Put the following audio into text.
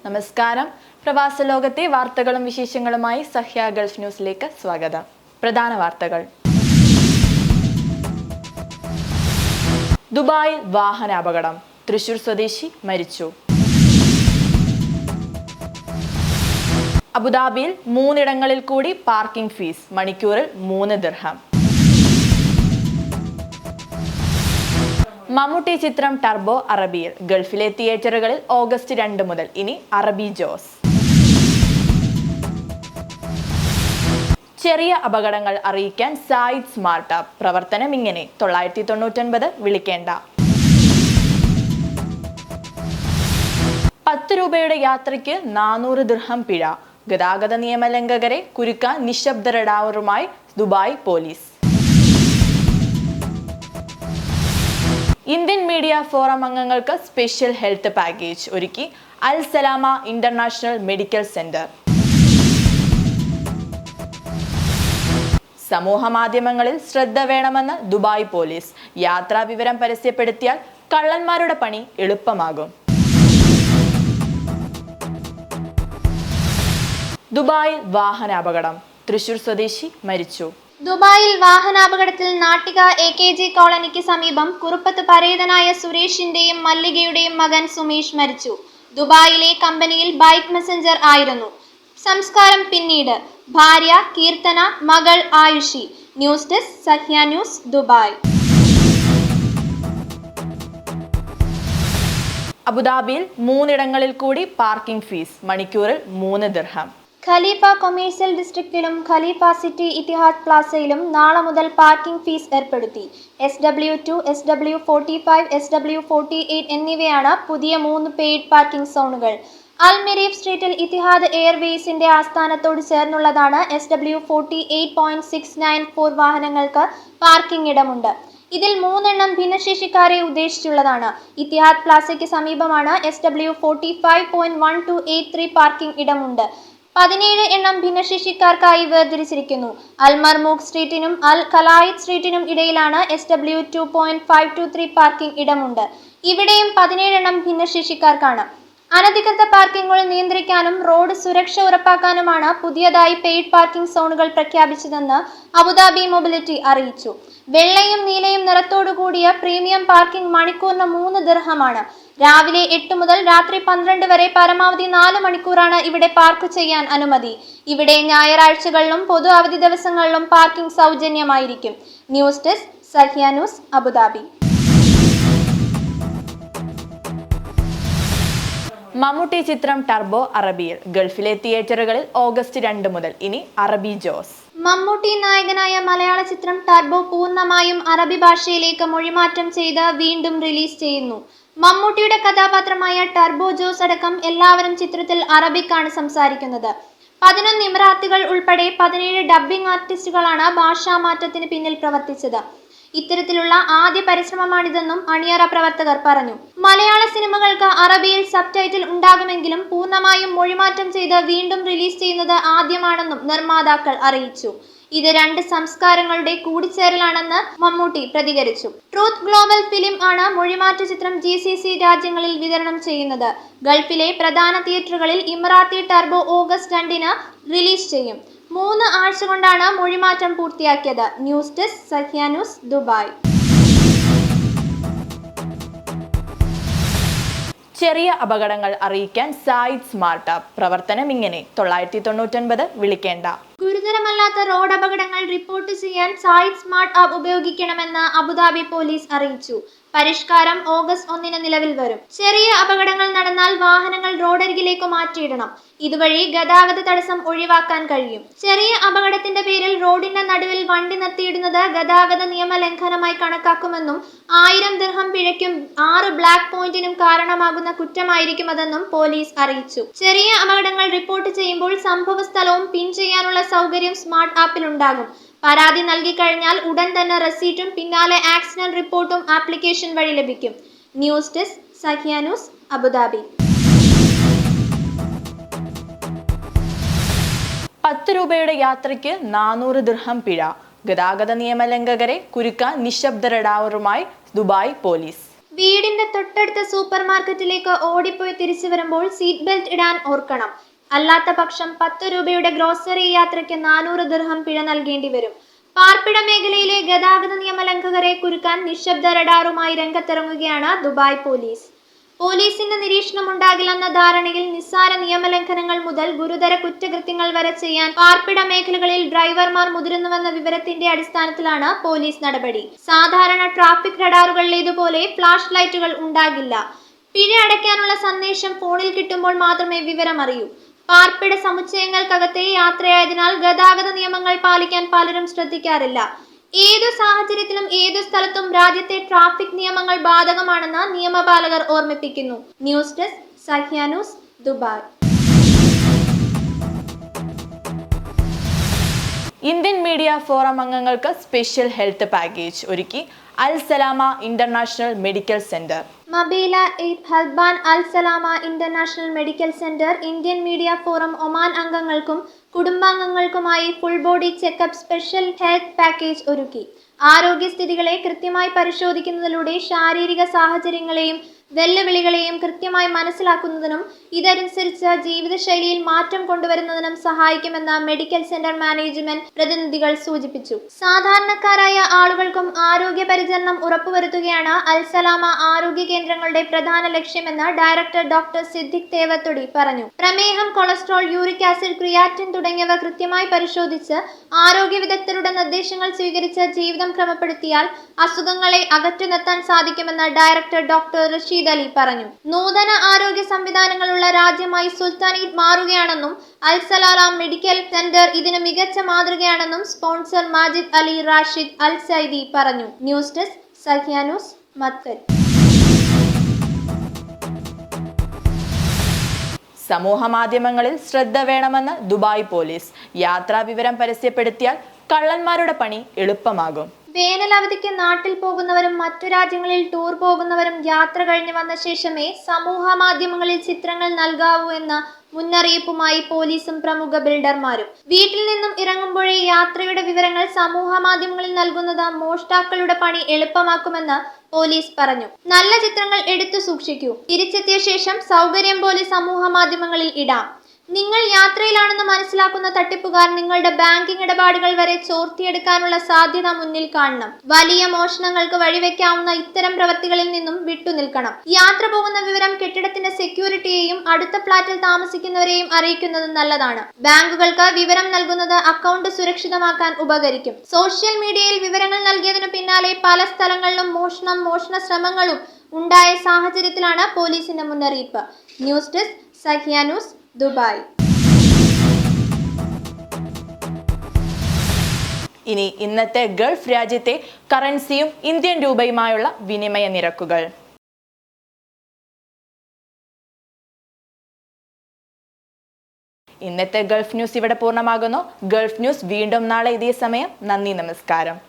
നമസ്കാരം. പ്രവാസ ലോകത്തെ വാർത്തകളും വിശേഷങ്ങളുമായി സഹ്യ ഗൾഫ് ന്യൂസിലേക്ക് സ്വാഗതം. പ്രധാന വാർത്തകൾ. ദുബായിൽ വാഹനാപകടം. തൃശൂർ സ്വദേശി മരിച്ചു. അബുദാബിയിൽ 3 ഇടങ്ങളിൽ കൂടി പാർക്കിംഗ് ഫീസ് മണിക്കൂറിൽ 3 ദിർഹം. മമ്മൂട്ടി ചിത്രം ടർബോ അറബിയിൽ ഗൾഫിലെ തിയേറ്ററുകളിൽ ഓഗസ്റ്റ് 2 മുതൽ. ഇനി അറബി ജോസ്. ചെറിയ അപകടങ്ങൾ അറിയിക്കാൻ സായിദ് സ്മാർട്ട് ആപ്പ്. പ്രവർത്തനം ഇങ്ങനെ: 999 വിളിക്കേണ്ട. 10 രൂപയുടെ യാത്രയ്ക്ക് 400 ദിർഹം പിഴ. ഗതാഗത നിയമലംഘകരെ കുരുക്കാൻ നിശബ്ദ റഡാറുമായി Dubai police. Indian Media Forum അംഗങ്ങൾക്ക് സ്പെഷ്യൽ ഹെൽത്ത് പാക്കേജ് ഒരുക്കി Al Salama International Medical Centre. സമൂഹ മാധ്യമങ്ങളിൽ ശ്രദ്ധ വേണമെന്ന് ദുബായ് പോലീസ്. യാത്രാ വിവരം പരസ്യപ്പെടുത്തിയാൽ കള്ളന്മാരുടെ പണി എളുപ്പമാകും. ദുബായിൽ വാഹനാപകടം. തൃശൂർ സ്വദേശി മരിച്ചു. ദുബായിൽ വാഹനാപകടത്തിൽ നാട്ടിക AKG കോളനിക്ക് സമീപം കുറുപ്പത്ത് പരേതനായ സുരേഷിന്റെയും മല്ലികയുടെയും മകൻ സുമേഷ് മരിച്ചു. ദുബായിലെ കമ്പനിയിൽ ബൈക്ക് മെസഞ്ചർ ആയിരുന്നു. സംസ്കാരം പിന്നീട്. ഭാര്യ കീർത്തന, മകൾ Ayushi. News desk Sahya news, Dubai. അബുദാബിയിൽ 3 ഇടങ്ങളിൽ കൂടി പാർക്കിംഗ് ഫീസ് മണിക്കൂറിൽ 3 ദിർഹം. ഖലീഫ കൊമേഴ്സ്യൽ ഡിസ്ട്രിക്റ്റിലും ഖലീഫ സിറ്റി ഇത്തിഹാദ് പ്ലാസയിലും നാളെ മുതൽ പാർക്കിംഗ് ഫീസ് ഏർപ്പെടുത്തി. SW2, SW45, SW48 എന്നിവയാണ് പുതിയ 3 പെയ്ഡ് പാർക്കിംഗ് സോണുകൾ. അൽ മിരീഫ് സ്ട്രീറ്റിൽ ഇത്തിഹാദ് എയർവേസിന്റെ ആസ്ഥാനത്തോട് ചേർന്നുള്ളതാണ്. SW48.694 വാഹനങ്ങൾക്ക് പാർക്കിംഗ് ഇടമുണ്ട്. ഇതിൽ 3 എണ്ണം ഭിന്നശേഷിക്കാരെ ഉദ്ദേശിച്ചുള്ളതാണ്. ഇത്തിഹാദ് പ്ലാസയ്ക്ക് സമീപമാണ് SW45.1283 പാർക്കിംഗ് ഇടമുണ്ട്. 17 എണ്ണം ഭിന്നശേഷിക്കാർക്കായി വേർതിരിച്ചിരിക്കുന്നു. അൽ മർമൂഖ് സ്ട്രീറ്റിനും അൽ ഖലായിദ് സ്ട്രീറ്റിനും ഇടയിലാണ് SW2.523 പാർക്കിംഗ് ഇടമുണ്ട്. ഇവിടെയും 17 എണ്ണം ഭിന്നശേഷിക്കാർക്കാണ്. അനധികൃത പാർക്കിങ്ങുകൾ നിയന്ത്രിക്കാനും റോഡ് സുരക്ഷ ഉറപ്പാക്കാനുമാണ് പുതിയതായി പെയ്ഡ് പാർക്കിംഗ് സോണുകൾ പ്രഖ്യാപിച്ചതെന്ന് അബുദാബി മൊബിലിറ്റി അറിയിച്ചു. വെള്ളയും നീലയും നിറത്തോടുകൂടിയ പ്രീമിയം പാർക്കിംഗ് മണിക്കൂറിന് 3 ദിർഹമാണ്. രാവിലെ 8 മുതൽ രാത്രി 12 വരെ പരമാവധി 4 മണിക്കൂറാണ് ഇവിടെ പാർക്ക് ചെയ്യാൻ അനുമതി. ഇവിടെ ഞായറാഴ്ചകളിലും പൊതു അവധി ദിവസങ്ങളിലും പാർക്കിംഗ് സൗജന്യമായിരിക്കും. News desk Sahya news, Abu Dhabi. Mammootty ചിത്രം ടർബോ അറബിയിൽ ഗൾഫിലെ തിയേറ്ററുകളിൽ ഓഗസ്റ്റ് 2 മുതൽ. ഇനി അറബി ജോസ്. മമ്മൂട്ടി നായകനായ മലയാള ചിത്രം ടർബോ പൂർണ്ണമായും അറബി ഭാഷയിലേക്ക് മൊഴിമാറ്റം ചെയ്ത് വീണ്ടും റിലീസ് ചെയ്യുന്നു. മമ്മൂട്ടിയുടെ കഥാപാത്രമായ ടർബോ ജോസ് അടക്കം എല്ലാവരും ചിത്രത്തിൽ അറബിക്കാണ് സംസാരിക്കുന്നത്. 11 ഇമറാത്തികൾ ഉൾപ്പെടെ 17 ഡബ്ബിംഗ് ആർട്ടിസ്റ്റുകളാണ് ഭാഷാമാറ്റത്തിന് പിന്നിൽ പ്രവർത്തിച്ചത്. ഇത്തരത്തിലുള്ള ആദ്യ പരിശ്രമമാണിതെന്നും അണിയറ പ്രവർത്തകർ പറഞ്ഞു. മലയാള സിനിമകൾക്ക് അറബിയിൽ സബ് ടൈറ്റിൽ ഉണ്ടാകുമെങ്കിലും പൂർണ്ണമായും മൊഴിമാറ്റം ചെയ്ത് വീണ്ടും റിലീസ് ചെയ്യുന്നത് ആദ്യമാണെന്നും നിർമ്മാതാക്കൾ അറിയിച്ചു. ഇത് 2 സംസ്കാരങ്ങളുടെ കൂടിച്ചേരലാണെന്ന് മമ്മൂട്ടി പ്രതികരിച്ചു. ട്രൂത്ത് ഗ്ലോബൽ ഫിലിം ആണ് മൊഴിമാറ്റ ചിത്രം GCC രാജ്യങ്ങളിൽ വിതരണം ചെയ്യുന്നത്. ഗൾഫിലെ പ്രധാന തിയേറ്ററുകളിൽ ഇമറാത്തി ടർബോ ഓഗസ്റ്റ് 2-ന് റിലീസ് ചെയ്യും. 3 ആഴ്ച കൊണ്ടാണ് മൊഴിമാറ്റം പൂർത്തിയാക്കിയത്. News desk Sahya news, Dubai. ചെറിയ അപകടങ്ങൾ അറിയിക്കാൻ സായിദ് സ്മാർട്ട് ആപ്പ്. പ്രവർത്തനം ഇങ്ങനെ: 999 വിളിക്കേണ്ട. ഗുരുതരമല്ലാത്ത റോഡ് അപകടങ്ങൾ റിപ്പോർട്ട് ചെയ്യാൻ സായിദ് സ്മാർട്ട് ആപ്പ് ഉപയോഗിക്കണമെന്ന് അബുദാബി പോലീസ് അറിയിച്ചു. പരിഷ്കാരം ഓഗസ്റ്റ് 1-ന് നിലവിൽ വരും. ചെറിയ അപകടങ്ങൾ നടന്നാൽ വാഹനങ്ങൾ റോഡരികിലേക്ക് മാറ്റിയിടണം. ഇതുവഴി ഗതാഗത തടസ്സം ഒഴിവാക്കാൻ കഴിയും. ചെറിയ അപകടത്തിന്റെ പേരിൽ റോഡിന്റെ നടുവിൽ വണ്ടി നിർത്തിയിടുന്നത് ഗതാഗത നിയമ ലംഘനമായി കണക്കാക്കുമെന്നും 1000 ദിർഹം പിഴയ്ക്കും 6 ബ്ലാക്ക് പോയിന്റിനും കാരണമാകുന്ന കുറ്റമായിരിക്കും അതെന്നും പോലീസ് അറിയിച്ചു. ചെറിയ അപകടങ്ങൾ റിപ്പോർട്ട് ചെയ്യുമ്പോൾ സംഭവ സ്ഥലവും പിൻ ചെയ്യാനുള്ള സൗകര്യം സ്മാർട്ട് ആപ്പിൽ ഉണ്ടാകും. പരാതി നൽകിക്കഴിഞ്ഞാൽ ഉടൻ തന്നെ റെസീറ്റും പിന്നാലെ ആക്സിഡന്റ് റിപ്പോർട്ടും ആപ്ലിക്കേഷൻ വഴി ലഭിക്കും. News desk Sahya news, Abu Dhabi. 10 രൂപയുടെ യാത്രയ്ക്ക് 400 ദിർഹം പിഴ. ഗതാഗത നിയമലംഘകരെ കുരുക്കാൻ നിശബ്ദ റഡാറുമായി ദുബായ് പോലീസ്. വീടിന്റെ തൊട്ടടുത്ത സൂപ്പർ മാർക്കറ്റിലേക്ക് ഓടിപ്പോയി തിരിച്ചു വരുമ്പോൾ സീറ്റ് ബെൽറ്റ് ഇടാൻ ഓർക്കണം. അല്ലാത്ത പക്ഷം 10 രൂപയുടെ ഗ്രോസറി യാത്രയ്ക്ക് 400 ദിർഹം പിഴ നൽകേണ്ടി വരും. പാർപ്പിട മേഖലയിലെ ഗതാഗത നിയമലംഘകരെ കുരുക്കാൻ നിശബ്ദ റഡാറുമായി രംഗത്തിറങ്ങുകയാണ് ദുബായ് പോലീസ്. പോലീസിന്റെ നിരീക്ഷണം ഉണ്ടാകില്ലെന്ന ധാരണയിൽ നിസ്സാര നിയമലംഘനങ്ങൾ മുതൽ ഗുരുതര കുറ്റകൃത്യങ്ങൾ വരെ ചെയ്യാൻ പാർപ്പിട മേഖലകളിൽ ഡ്രൈവർമാർ മുതിരുന്നുവെന്ന വിവരത്തിന്റെ അടിസ്ഥാനത്തിലാണ് പോലീസ് നടപടി. സാധാരണ ട്രാഫിക് റഡാറുകളിലേതുപോലെ ഫ്ലാഷ് ലൈറ്റുകൾ ഉണ്ടാകില്ല. പിഴ അടയ്ക്കാനുള്ള സന്ദേശം ഫോണിൽ കിട്ടുമ്പോൾ മാത്രമേ വിവരം അറിയൂ. പാർപ്പിട സമുച്ചയങ്ങൾക്കകത്തെ യാത്രയായതിനാൽ ഗതാഗത നിയമങ്ങൾ പാലിക്കാൻ പലരും ശ്രദ്ധിക്കാറില്ല. ഏതു സാഹചര്യത്തിലും ഏതു സ്ഥലത്തും രാജ്യത്തെ ട്രാഫിക് നിയമങ്ങൾ ബാധകമാണെന്ന് നിയമപാലകർ ഓർമ്മിപ്പിക്കുന്നു. News desk Sahya news, Dubai. Indian Media Forum അംഗങ്ങൾക്ക് സ്പെഷ്യൽ ഹെൽത്ത് പാക്കേജ് ഒരുക്കി Al Salama International Medical Centre. Mabela എയ്ത് Halban Al Salama International Medical Centre Indian Media Forum Oman അംഗങ്ങൾക്കും കുടുംബാംഗങ്ങൾക്കുമായി full body checkup special health package ഒരുക്കി. ആരോഗ്യസ്ഥിതികളെ കൃത്യമായി പരിശോധിക്കുന്നതിലൂടെ ശാരീരിക സാഹചര്യങ്ങളെയും വെല്ലുവിളികളെയും കൃത്യമായി മനസ്സിലാക്കുന്നതിനും ഇതനുസരിച്ച് ജീവിതശൈലിയിൽ മാറ്റം കൊണ്ടുവരുന്നതിനും സഹായിക്കുമെന്ന് മെഡിക്കൽ സെന്റർ മാനേജ്മെന്റ് പ്രതിനിധികൾ സൂചിപ്പിച്ചു. സാധാരണക്കാരായ ആളുകൾക്കും ആരോഗ്യ പരിചരണം ഉറപ്പുവരുത്തുകയാണ് അൽ സലാമ ആരോഗ്യ കേന്ദ്രങ്ങളുടെ പ്രധാന ലക്ഷ്യമെന്ന് ഡയറക്ടർ ഡോക്ടർ സിദ്ദിഖ് തേവത്തൊടി പറഞ്ഞു. പ്രമേഹം, കൊളസ്ട്രോൾ, യൂറിക് ആസിഡ്, ക്രിയാറ്റിൻ തുടങ്ങിയവ കൃത്യമായി പരിശോധിച്ച് ആരോഗ്യ വിദഗ്ധരുടെ നിർദ്ദേശങ്ങൾ സ്വീകരിച്ച് ജീവിതം ക്രമപ്പെടുത്തിയാൽ അസുഖങ്ങളെ അകറ്റി നിർത്താൻ സാധിക്കുമെന്ന് ഡയറക്ടർ ഡോക്ടർ റഷീദ് അലി പറഞ്ഞു. നൂതന ആരോഗ്യ സംവിധാനങ്ങളുള്ള രാജ്യമായി സുൽത്താനേറ്റ് മാറുകയാണെന്നും അൽ സലാമ മെഡിക്കൽ സെന്റർ ഇതിന് മികച്ച മാതൃകയാണെന്നും സ്പോൺസർ മാജിദ് അലി റാഷിദ് അൽ സൈദി പറഞ്ഞു. News desk Sahya news, Muscat. സമൂഹ മാധ്യമങ്ങളിൽ ശ്രദ്ധ വേണമെന്ന് ദുബായ് പോലീസ്. യാത്രാ വിവരം പരസ്യപ്പെടുത്തിയാൽ കള്ളന്മാരുടെ പണി എളുപ്പമാകും. വേനൽ അവധിക്ക് നാട്ടിൽ പോകുന്നവരും മറ്റു രാജ്യങ്ങളിൽ ടൂർ പോകുന്നവരും യാത്ര കഴിഞ്ഞ് വന്ന ശേഷമേ സമൂഹ മാധ്യമങ്ങളിൽ ചിത്രങ്ങൾ നൽകാവൂ എന്ന മുന്നറിയിപ്പുമായി പോലീസും പ്രമുഖ ബിൽഡർമാരും. വീട്ടിൽ നിന്നും ഇറങ്ങുമ്പോഴേ യാത്രയുടെ വിവരങ്ങൾ സമൂഹ മാധ്യമങ്ങളിൽ നൽകുന്നത് മോഷ്ടാക്കളുടെ പണി എളുപ്പമാക്കുമെന്ന് പോലീസ് പറഞ്ഞു. നല്ല ചിത്രങ്ങൾ എടുത്തു സൂക്ഷിക്കൂ. തിരിച്ചെത്തിയ ശേഷം സൗകര്യം പോലെ സമൂഹ മാധ്യമങ്ങളിൽ ഇടാം. നിങ്ങൾ യാത്രയിലാണെന്ന് മനസ്സിലാക്കുന്ന തട്ടിപ്പുകാർ നിങ്ങളുടെ ബാങ്കിംഗ് ഇടപാടുകൾ വരെ ചോർത്തിയെടുക്കാനുള്ള സാധ്യത മുന്നിൽ കാണണം. വലിയ മോഷണങ്ങൾക്ക് വഴിവെക്കാവുന്ന ഇത്തരം പ്രവൃത്തികളിൽ നിന്നും വിട്ടുനിൽക്കണം. യാത്ര പോകുന്ന വിവരം കെട്ടിടത്തിന്റെ സെക്യൂരിറ്റിയെയും അടുത്ത ഫ്ളാറ്റിൽ താമസിക്കുന്നവരെയും അറിയിക്കുന്നത് നല്ലതാണ്. ബാങ്കുകൾക്ക് വിവരം നൽകുന്നത് അക്കൗണ്ട് സുരക്ഷിതമാക്കാൻ ഉപകരിക്കും. സോഷ്യൽ മീഡിയയിൽ വിവരങ്ങൾ നൽകിയതിനു പിന്നാലെ പല സ്ഥലങ്ങളിലും മോഷണ ശ്രമങ്ങളും ഉണ്ടായ സാഹചര്യത്തിലാണ് പോലീസിന്റെ മുന്നറിയിപ്പ്. News desk Sahya news, Dubai. ഇനി ഇന്നത്തെ ഗൾഫ് രാജ്യത്തെ കറൻസിയും ഇന്ത്യൻ രൂപയുമായുള്ള വിനിമയ നിരക്കുകൾ. ഇന്നത്തെ ഗൾഫ് ന്യൂസ് ഇവിടെ പൂർണ്ണമാകുന്നു. ഗൾഫ് ന്യൂസ് വീണ്ടും നാളെ ഇതേ സമയം. നന്ദി, നമസ്കാരം.